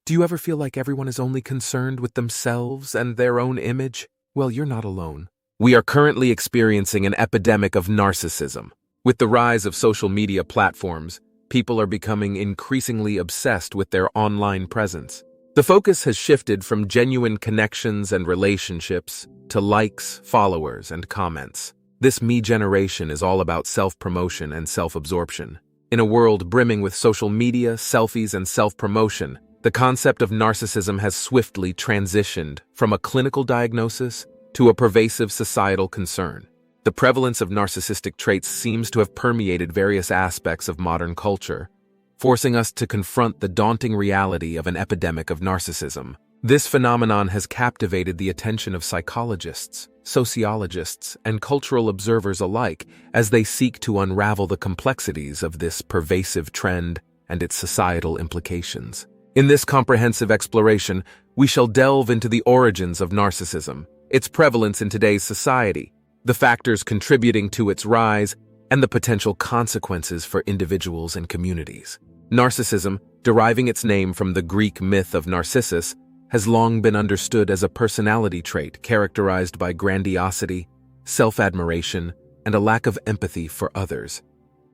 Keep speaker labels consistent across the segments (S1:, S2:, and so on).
S1: Do you ever feel like everyone is only concerned with themselves and their own image? Well, you're not alone. We are currently experiencing an epidemic of narcissism. With the rise of social media platforms, people are becoming increasingly obsessed with their online presence. The focus has shifted from genuine connections and relationships to likes, followers, and comments. This me generation is all about self-promotion and self-absorption. In a world brimming with social media, selfies, and self-promotion, the concept of narcissism has swiftly transitioned from a clinical diagnosis to a pervasive societal concern. The prevalence of narcissistic traits seems to have permeated various aspects of modern culture, forcing us to confront the daunting reality of an epidemic of narcissism. This phenomenon has captivated the attention of psychologists, sociologists, and cultural observers alike as they seek to unravel the complexities of this pervasive trend and its societal implications. In this comprehensive exploration, we shall delve into the origins of narcissism, its prevalence in today's society, the factors contributing to its rise, and the potential consequences for individuals and communities. Narcissism, deriving its name from the Greek myth of Narcissus, has long been understood as a personality trait characterized by grandiosity, self-admiration, and a lack of empathy for others.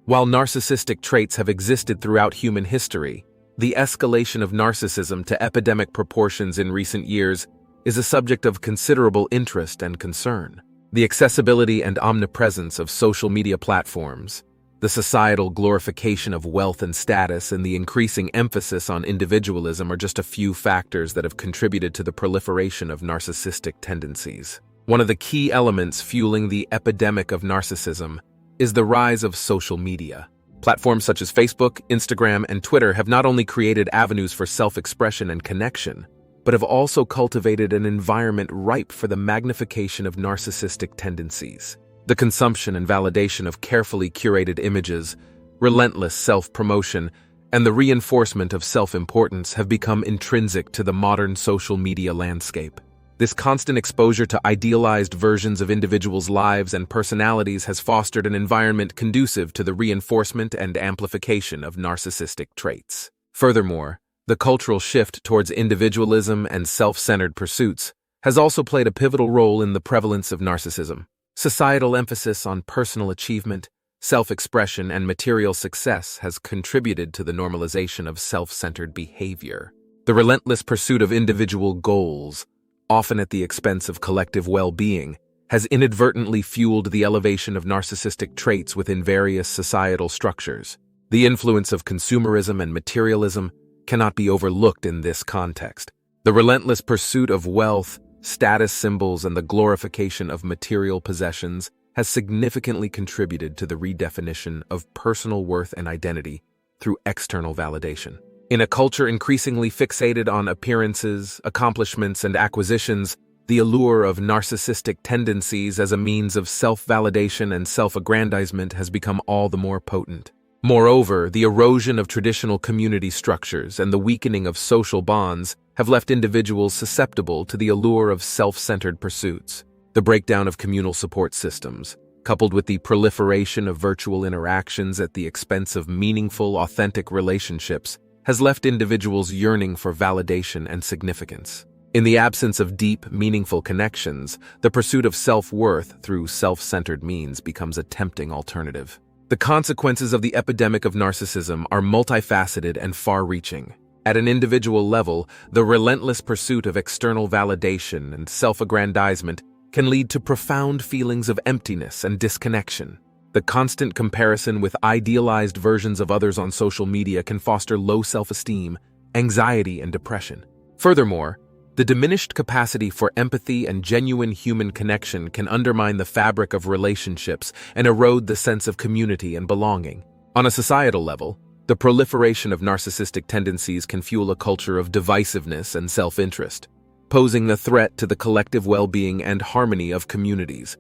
S1: While narcissistic traits have existed throughout human history, the escalation of narcissism to epidemic proportions in recent years is a subject of considerable interest and concern. The accessibility and omnipresence of social media platforms, the societal glorification of wealth and status, and the increasing emphasis on individualism are just a few factors that have contributed to the proliferation of narcissistic tendencies. One of the key elements fueling the epidemic of narcissism is the rise of social media. Platforms such as Facebook, Instagram, and Twitter have not only created avenues for self-expression and connection, but have also cultivated an environment ripe for the magnification of narcissistic tendencies. The consumption and validation of carefully curated images, relentless self-promotion, and the reinforcement of self-importance have become intrinsic to the modern social media landscape. This constant exposure to idealized versions of individuals' lives and personalities has fostered an environment conducive to the reinforcement and amplification of narcissistic traits. Furthermore, the cultural shift towards individualism and self-centered pursuits has also played a pivotal role in the prevalence of narcissism. Societal emphasis on personal achievement, self-expression, and material success has contributed to the normalization of self-centered behavior. The relentless pursuit of individual goals, often at the expense of collective well-being, has inadvertently fueled the elevation of narcissistic traits within various societal structures. The influence of consumerism and materialism cannot be overlooked in this context. The relentless pursuit of wealth, status symbols, and the glorification of material possessions has significantly contributed to the redefinition of personal worth and identity through external validation. In a culture increasingly fixated on appearances, accomplishments, and acquisitions, the allure of narcissistic tendencies as a means of self-validation and self-aggrandizement has become all the more potent. Moreover, the erosion of traditional community structures and the weakening of social bonds have left individuals susceptible to the allure of self-centered pursuits. The breakdown of communal support systems, coupled with the proliferation of virtual interactions at the expense of meaningful, authentic relationships, has left individuals yearning for validation and significance. In the absence of deep, meaningful connections, the pursuit of self-worth through self-centered means becomes a tempting alternative. The consequences of the epidemic of narcissism are multifaceted and far-reaching. At an individual level, the relentless pursuit of external validation and self-aggrandizement can lead to profound feelings of emptiness and disconnection. The constant comparison with idealized versions of others on social media can foster low self-esteem, anxiety, and depression. Furthermore, the diminished capacity for empathy and genuine human connection can undermine the fabric of relationships and erode the sense of community and belonging. On a societal level, the proliferation of narcissistic tendencies can fuel a culture of divisiveness and self-interest, posing a threat to the collective well-being and harmony of communities.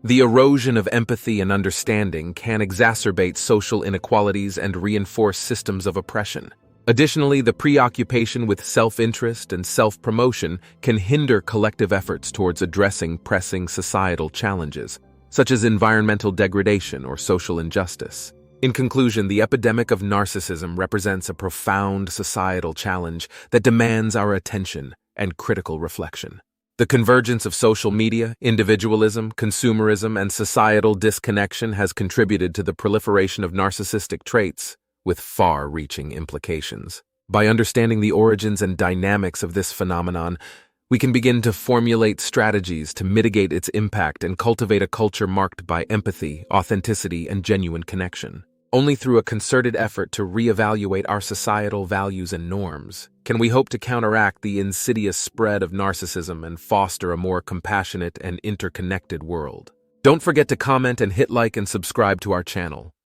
S1: The erosion of empathy and understanding can exacerbate social inequalities and reinforce systems of oppression. Additionally, the preoccupation with self-interest and self-promotion can hinder collective efforts towards addressing pressing societal challenges, such as environmental degradation or social injustice. In conclusion, the epidemic of narcissism represents a profound societal challenge that demands our attention and critical reflection. The convergence of social media, individualism, consumerism, and societal disconnection has contributed to the proliferation of narcissistic traits with far-reaching implications. By understanding the origins and dynamics of this phenomenon, we can begin to formulate strategies to mitigate its impact and cultivate a culture marked by empathy, authenticity, and genuine connection. Only through a concerted effort to reevaluate our societal values and norms can we hope to counteract the insidious spread of narcissism and foster a more compassionate and interconnected world. Don't forget to comment and hit like and subscribe to our channel.